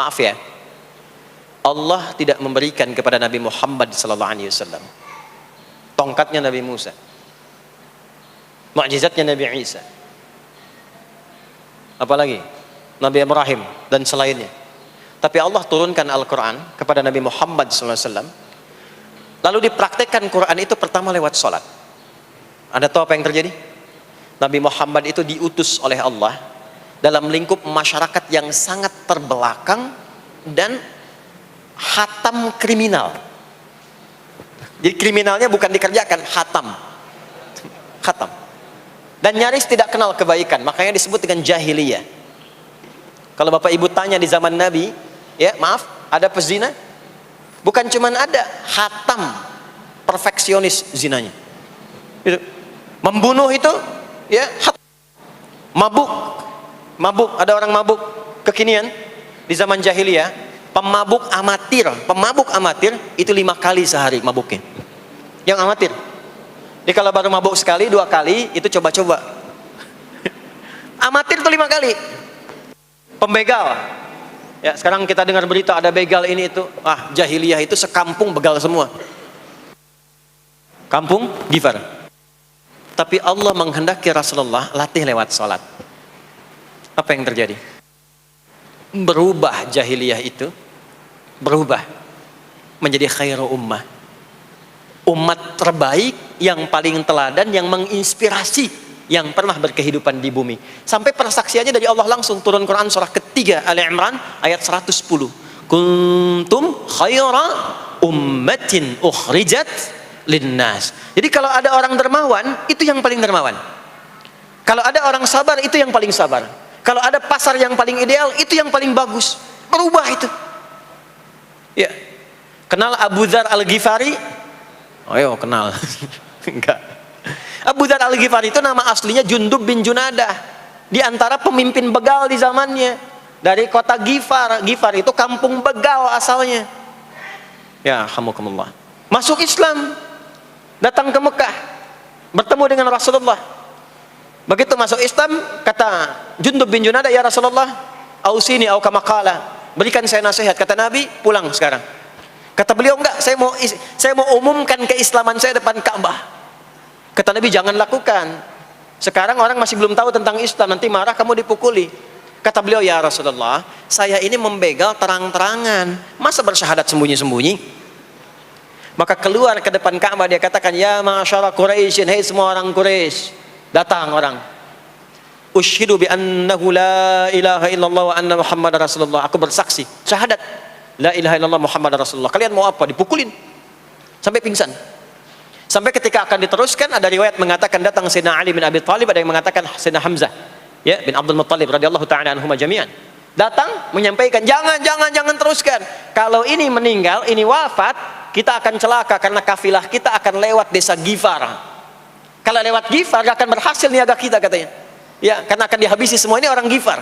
Maaf ya, Allah tidak memberikan kepada Nabi Muhammad SAW tongkatnya Nabi Musa, mukjizatnya Nabi Isa, apalagi Nabi Ibrahim dan selainnya. Tapi Allah turunkan Al-Quran kepada Nabi Muhammad SAW, lalu dipraktekkan Quran itu pertama lewat sholat. Anda tahu apa yang terjadi? Nabi Muhammad itu diutus oleh Allah dalam lingkup masyarakat yang sangat terbelakang dan hatam kriminal. Jadi kriminalnya bukan dikerjakan, hatam. Dan nyaris tidak kenal kebaikan, makanya disebut dengan jahiliyah. Kalau Bapak Ibu tanya di zaman Nabi, ya maaf, ada pezina? Bukan cuman ada, hatam, perfeksionis zinanya. Itu. Membunuh itu, ya, mabuk, ada orang mabuk kekinian di zaman jahiliyah, pemabuk amatir itu 5 kali sehari mabuknya. Yang amatir. Jadi kalau baru mabuk sekali, 2 kali, itu coba-coba. Amatir itu 5 kali. Pembegal. Ya, sekarang kita dengar berita ada begal ini itu. Jahiliyah itu sekampung begal semua. Kampung Gifar. Tapi Allah menghendaki Rasulullah latih lewat sholat. Apa yang terjadi? Berubah jahiliyah itu, berubah menjadi khairu ummah. Umat terbaik yang paling teladan, yang menginspirasi, yang pernah berkehidupan di bumi. Sampai persaksiannya dari Allah langsung, turun Quran surah ketiga Ali Imran ayat 110. Kuntum khaira ummatin ukhrijat linnas. Jadi kalau ada orang dermawan, itu yang paling dermawan. Kalau ada orang sabar, itu yang paling sabar. Kalau ada pasar yang paling ideal, itu yang paling bagus. Berubah itu. Ya. Kenal Abu Dzar Al-Ghifari? Oh yo, kenal. Enggak. Abu Dzar Al-Ghifari itu nama aslinya Jundub bin Junadah. Di antara pemimpin begal di zamannya. Dari kota Ghifar. Ghifar itu kampung begal asalnya. Ya, hamukumullah. Masuk Islam. Datang ke Mekah. Bertemu dengan Rasulullah. Begitu masuk Islam, kata Jundub bin Junadah, ya Rasulullah, ausini au kama qala, berikan saya nasihat. Kata Nabi, pulang sekarang. Kata beliau, enggak, saya mau umumkan keislaman saya depan Ka'bah. Kata Nabi, jangan lakukan. Sekarang orang masih belum tahu tentang Islam, nanti marah kamu dipukuli. Kata beliau, ya Rasulullah, saya ini membegal terang-terangan, masa bersyahadat sembunyi-sembunyi? Maka keluar ke depan Ka'bah, dia katakan, ya ma'asyara Quraisyin, hei semua orang Quraisy. Datang orang, ushidu bi annahu la ilaha illallah wa anna Muhammad Rasulullah. Aku bersaksi, syahadat la ilaha illallah Muhammad Rasulullah. Kalian mau apa? Dipukulin sampai pingsan. Sampai ketika akan diteruskan, ada riwayat mengatakan datang Sayyidina Ali bin Abi Thalib, ada yang mengatakan Sayyidina Hamzah, ya, bin Abdul Muttalib radhiyallahu ta'ala anhuma jami'an. Datang menyampaikan, jangan teruskan. Kalau ini meninggal, ini wafat, kita akan celaka karena kafilah kita akan lewat desa Ghifar. Kalau lewat Ghifar gak akan berhasil niaga kita, katanya. Ya, karena akan dihabisi semua ini orang Ghifar.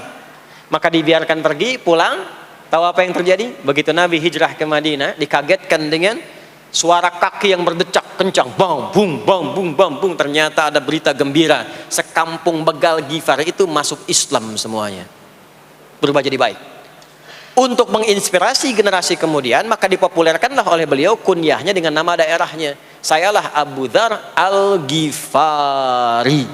Maka dibiarkan pergi, pulang. Tahu apa yang terjadi? Begitu Nabi hijrah ke Madinah, dikagetkan dengan suara kaki yang berdecak kencang, bang bung bang bung bang bung. Ternyata ada berita gembira, sekampung begal Ghifar itu masuk Islam semuanya, berubah jadi baik. Untuk menginspirasi generasi kemudian, maka dipopulerkanlah oleh beliau kunyahnya dengan nama daerahnya. Sayalah Abu Dzar Al-Ghifari.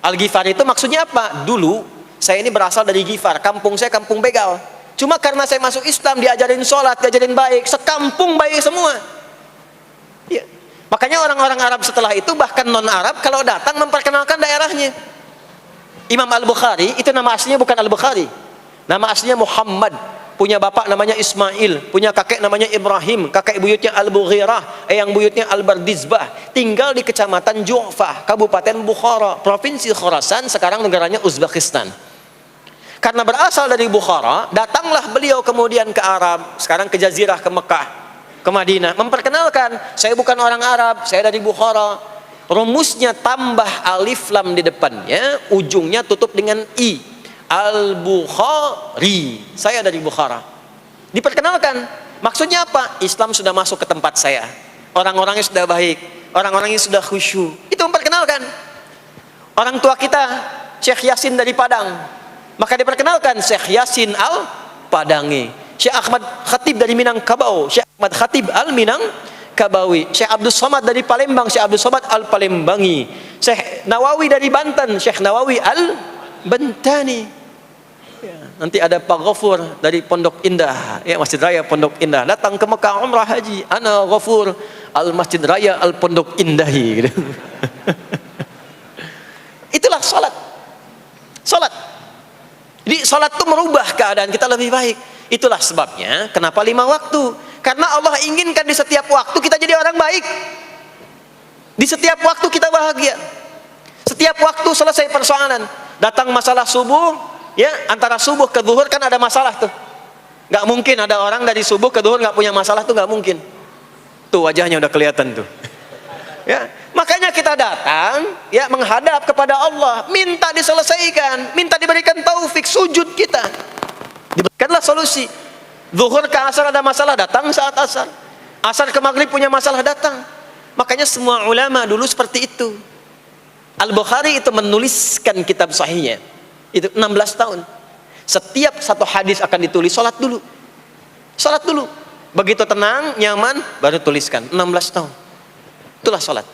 Al-Ghifari itu maksudnya apa? Dulu saya ini berasal dari Ghifar, kampung saya kampung begal. Cuma karena saya masuk Islam, diajarin sholat, diajarin baik, sekampung baik semua. Ya. Makanya orang-orang Arab setelah itu, bahkan non-Arab, kalau datang memperkenalkan daerahnya. Imam Al-Bukhari, itu nama aslinya bukan Al-Bukhari. Nama aslinya Muhammad. Punya bapak namanya Ismail, punya kakek namanya Ibrahim, kakek buyutnya Al-Bughirah, yang buyutnya Al-Bardizbah. Tinggal di kecamatan Ju'fah, Kabupaten Bukhara, Provinsi Khorasan, sekarang negaranya Uzbekistan. Karena berasal dari Bukhara, datanglah beliau kemudian ke Arab, sekarang ke Jazirah, ke Mekah, ke Madinah, memperkenalkan, saya bukan orang Arab, saya dari Bukhara. Rumusnya tambah alif lam di depannya, ujungnya tutup dengan i. Al-Bukhari, saya dari Bukhara. Diperkenalkan, maksudnya apa? Islam sudah masuk ke tempat saya, orang-orangnya sudah baik, orang-orangnya sudah khusyuk. Itu memperkenalkan. Orang tua kita Syekh Yasin dari Padang, maka diperkenalkan Syekh Yasin Padange. Syekh Ahmad Khatib dari Minangkabau, Syekh Ahmad Khatib Al-Minangkabawi. Syekh Abdul Somad dari Palembang, Syekh Abdul Somad Al-Palembangi. Syekh Nawawi dari Banten, Syekh Nawawi Al-Bantani. Ya, nanti ada Pak Ghafur dari Pondok Indah, ya Masjid Raya Pondok Indah. Datang ke Mekah umrah haji, ana Ghafur Al-Masjid Raya Al-Pondok Indahi gitu. Itulah salat. Salat. Jadi salat itu merubah keadaan kita lebih baik. Itulah sebabnya kenapa 5 waktu. Karena Allah inginkan di setiap waktu kita jadi orang baik. Di setiap waktu kita bahagia. Setiap waktu selesai persoalan. Datang masalah subuh, ya antara subuh ke zuhur kan ada masalah tuh. Gak mungkin ada orang dari subuh ke zuhur gak punya masalah tuh, gak mungkin. Tuh wajahnya udah kelihatan tuh. Ya, makanya kita datang ya menghadap kepada Allah, minta diselesaikan, minta diberikan taufik, sujud kita. Diberikanlah solusi. Zuhur ke asar ada masalah, datang saat asar. Asar ke maghrib punya masalah, datang. Makanya semua ulama dulu seperti itu. Al-Bukhari itu menuliskan kitab sahihnya itu 16 tahun. Setiap satu hadis akan ditulis, salat dulu. Salat dulu. Begitu tenang, nyaman, baru tuliskan. 16 tahun. Itulah salat.